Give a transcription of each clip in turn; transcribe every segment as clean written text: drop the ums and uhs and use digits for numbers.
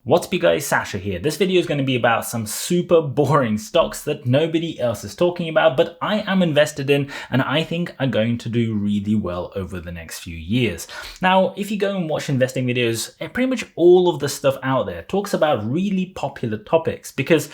What's up, you guys? Sasha here. This video is going to be about some super boring stocks that nobody else is talking about, but I am invested in and I think are going to do really well over the next few years. Now, if you go and watch investing videos, pretty much all of the stuff out there talks about really popular topics because,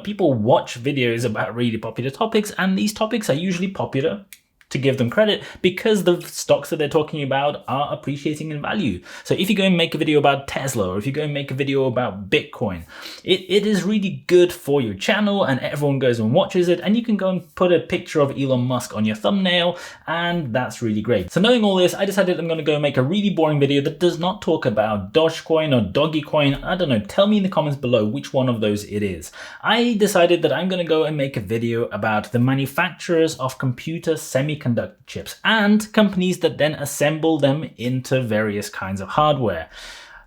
people watch videos about really popular topics and these topics are usually popular, to give them credit, because the stocks that they're talking about are appreciating in value. So if you go and make a video about Tesla, or if you go and make a video about Bitcoin, it is really good for your channel and everyone goes and watches it, and you can go and put a picture of Elon Musk on your thumbnail, and that's really great. So knowing all this, I decided I'm gonna go and make a really boring video that does not talk about Dogecoin or Doggycoin. I don't know, tell me in the comments below which one of those it is. I decided that I'm gonna go and make a video about the manufacturers of computer semiconductor chips and companies that then assemble them into various kinds of hardware.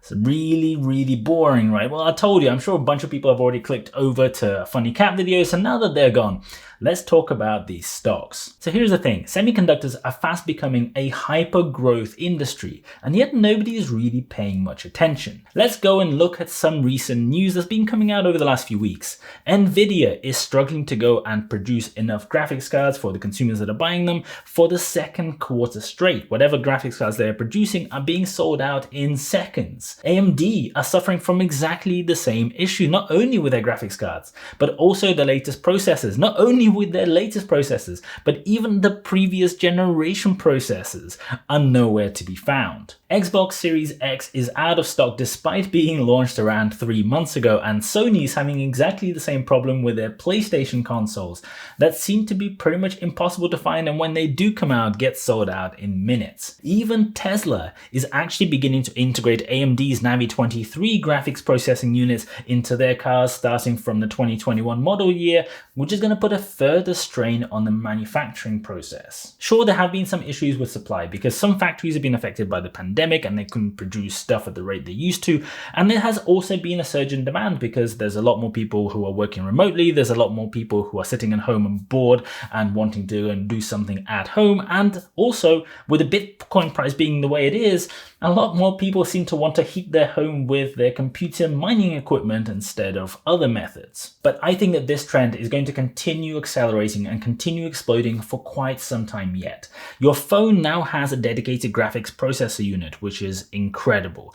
It's really boring, right? Well, I told you, I'm sure a bunch of people have already clicked over to funny cat videos, and now that they're gone, let's talk about these stocks. So here's the thing, semiconductors are fast becoming a hyper growth industry, and yet nobody is really paying much attention. Let's go and look at some recent news that's been coming out over the last few weeks. Nvidia is struggling to go and produce enough graphics cards for the consumers that are buying them for the second quarter straight. Whatever graphics cards they're producing are being sold out in seconds. AMD are suffering from exactly the same issue, not only with their graphics cards, but also the latest processors. Not only with their latest processors, but even the previous generation processors are nowhere to be found. Xbox Series X is out of stock despite being launched around 3 months ago, and Sony is having exactly the same problem with their PlayStation consoles that seem to be pretty much impossible to find, and when they do come out, get sold out in minutes. Even Tesla is actually beginning to integrate AMD's Navi 23 graphics processing units into their cars starting from the 2021 model year, which is going to put a further strain on the manufacturing process. Sure, there have been some issues with supply because some factories have been affected by the pandemic and they couldn't produce stuff at the rate they used to, and there has also been a surge in demand because there's a lot more people who are working remotely, there's a lot more people who are sitting at home and bored and wanting to go and do something at home, and also with the Bitcoin price being the way it is, a lot more people seem to want to heat their home with their computer mining equipment instead of other methods. But I think that this trend is going to continue accelerating and continue exploding for quite some time yet. Your phone now has a dedicated graphics processor unit, which is incredible.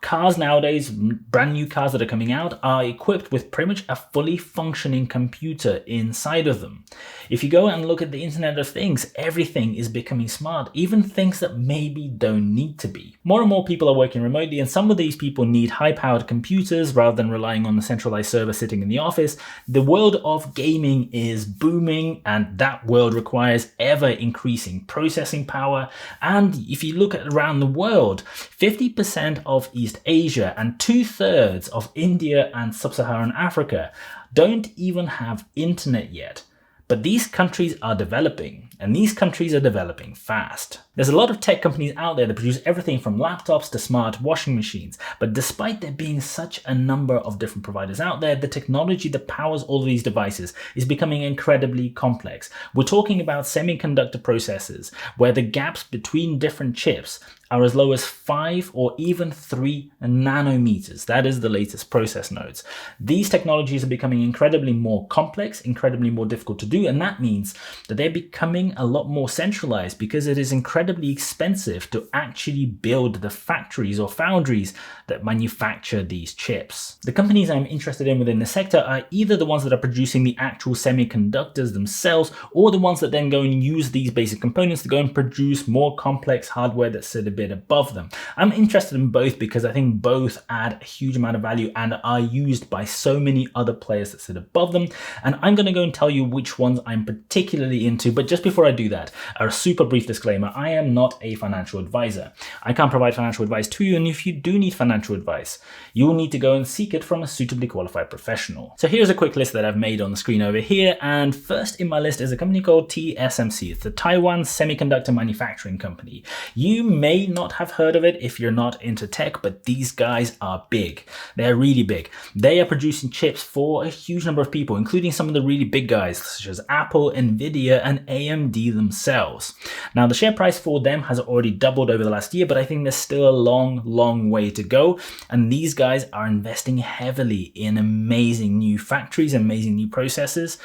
Cars nowadays, brand new cars that are coming out, are equipped with pretty much a fully functioning computer inside of them. If you go and look at the Internet of Things, everything is becoming smart, even things that maybe don't need to be. More and more people are working remotely, and some of these people need high-powered computers rather than relying on the centralized server sitting in the office. The world of gaming is booming, and that world requires ever-increasing processing power. And if you look at around the world, 50% of East Asia and 2/3 of India and sub-Saharan Africa don't even have internet yet. But these countries are developing, and these countries are developing fast. There's a lot of tech companies out there that produce everything from laptops to smart washing machines, but despite there being such a number of different providers out there, the technology that powers all of these devices is becoming incredibly complex. We're talking about semiconductor processors, where the gaps between different chips are as low as 5 or even 3 nanometers. That is the latest process nodes. These technologies are becoming incredibly more complex, incredibly more difficult to do, and that means that they're becoming a lot more centralized because it is incredibly expensive to actually build the factories or foundries that manufacture these chips. The companies I'm interested in within the sector are either the ones that are producing the actual semiconductors themselves, or the ones that then go and use these basic components to go and produce more complex hardware that sit a bit above them. I'm interested in both because I think both add a huge amount of value and are used by so many other players that sit above them. And I'm going to go and tell you which ones I'm particularly into. But just before I do that, a super brief disclaimer. I am not a financial advisor. I can't provide financial advice to you. And if you do need financial advice, you will need to go and seek it from a suitably qualified professional. So here's a quick list that I've made on the screen over here. And first in my list is a company called TSMC. It's the Taiwan Semiconductor Manufacturing Company. You may not have heard of it if you're not into tech, but these guys are big. They're really big. They are producing chips for a huge number of people, including some of the really big guys such as Apple, Nvidia, and AMD. AMD themselves. Now, the share price for them has already doubled over the last year, but I think there's still a long way to go. And these guys are investing heavily in amazing new factories, amazing new processes.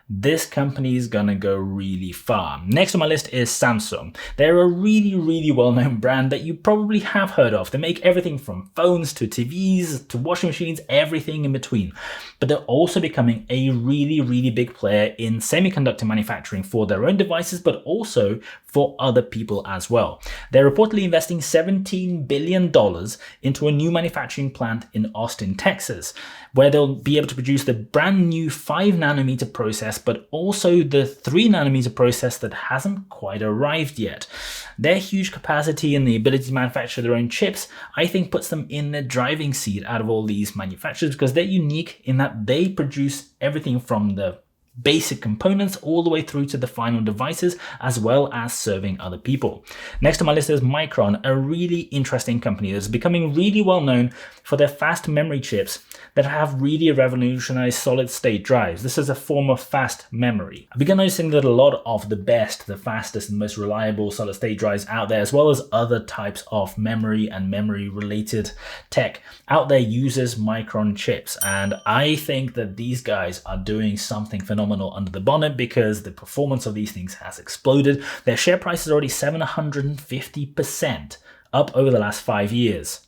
This company is gonna go really far. Next on my list is Samsung. They're a really well-known brand that you probably have heard of. They make everything from phones to TVs to washing machines, everything in between. But they're also becoming a really big player in semiconductor manufacturing for their own devices, but also for other people as well. They're reportedly investing $17 billion into a new manufacturing plant in Austin, Texas, where they'll be able to produce the brand new 5nm process, but also the 3nm process that hasn't quite arrived yet. Their huge capacity and the ability to manufacture their own chips, I think, puts them in the driving seat out of all these manufacturers, because they're unique in that they produce everything from the basic components all the way through to the final devices, as well as serving other people. Next on my list is Micron, a really interesting company that's becoming really well known for their fast memory chips that have really revolutionized solid state drives. This is a form of fast memory. I've begun noticing that a lot of the best, the fastest and most reliable solid state drives out there, as well as other types of memory and memory related tech out there, uses Micron chips. And I think that these guys are doing something phenomenal under the bonnet, because the performance of these things has exploded. Their share price is already 750% up over the last 5 years,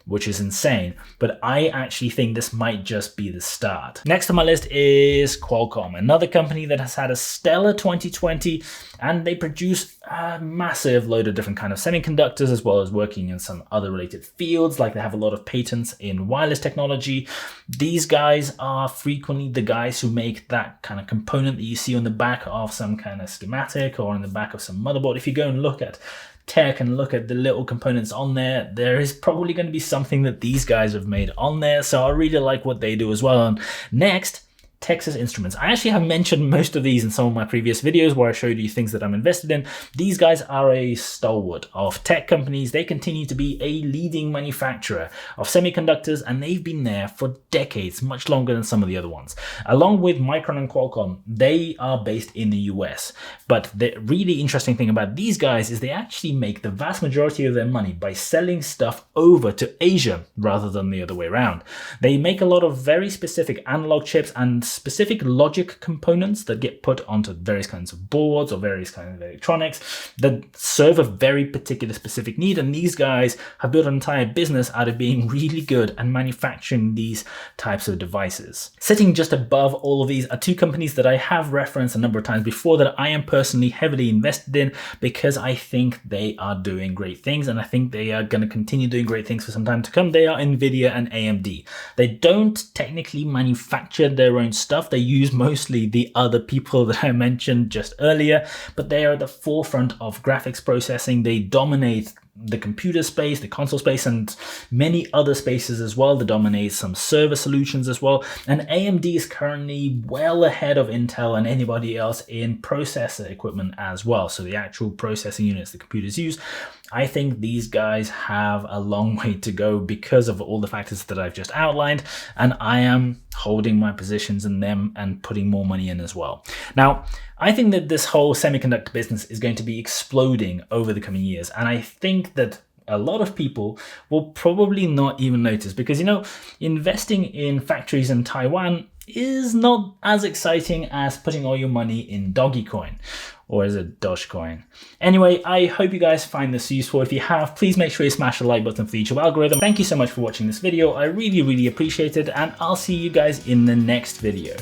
which is insane, but I actually think this might just be the start. Next on my list is Qualcomm, another company that has had a stellar 2020, and they produce a massive load of different kind of semiconductors, as well as working in some other related fields, like they have a lot of patents in wireless technology. These guys are frequently the guys who make that kind of component that you see on the back of some kind of schematic or on the back of some motherboard. If you go and look at tech and look at the little components on there, there is probably going to be something that these guys have made on there. So I really like what they do as well. And next, Texas Instruments. I actually have mentioned most of these in some of my previous videos where I showed you things that I'm invested in. These guys are a stalwart of tech companies. They continue to be a leading manufacturer of semiconductors, and they've been there for decades, much longer than some of the other ones. Along with Micron and Qualcomm, they are based in the US. But the really interesting thing about these guys is they actually make the vast majority of their money by selling stuff over to Asia rather than the other way around. They make a lot of very specific analog chips and specific logic components that get put onto various kinds of boards or various kinds of electronics that serve a very particular specific need. And these guys have built an entire business out of being really good and manufacturing these types of devices. Sitting just above all of these are two companies that I have referenced a number of times before that I am personally heavily invested in, because I think they are doing great things, and I think they are going to continue doing great things for some time to come. They are Nvidia and AMD. They don't technically manufacture their own stuff. They use mostly the other people that I mentioned just earlier, but they are at the forefront of graphics processing. They dominate the computer space, the console space, and many other spaces as well. They dominate some server solutions as well. And AMD is currently well ahead of Intel and anybody else in processor equipment as well. So the actual processing units the computers use. I think these guys have a long way to go because of all the factors that I've just outlined, and I am holding my positions in them and putting more money in as well. Now, I think that this whole semiconductor business is going to be exploding over the coming years, and I think that a lot of people will probably not even notice, because, you know, investing in factories in Taiwan is not as exciting as putting all your money in Dogecoin. Or is it Dogecoin? Anyway, I hope you guys find this useful. If you have, please make sure you smash the like button for the YouTube algorithm. Thank you so much for watching this video. I really appreciate it, and I'll see you guys in the next video.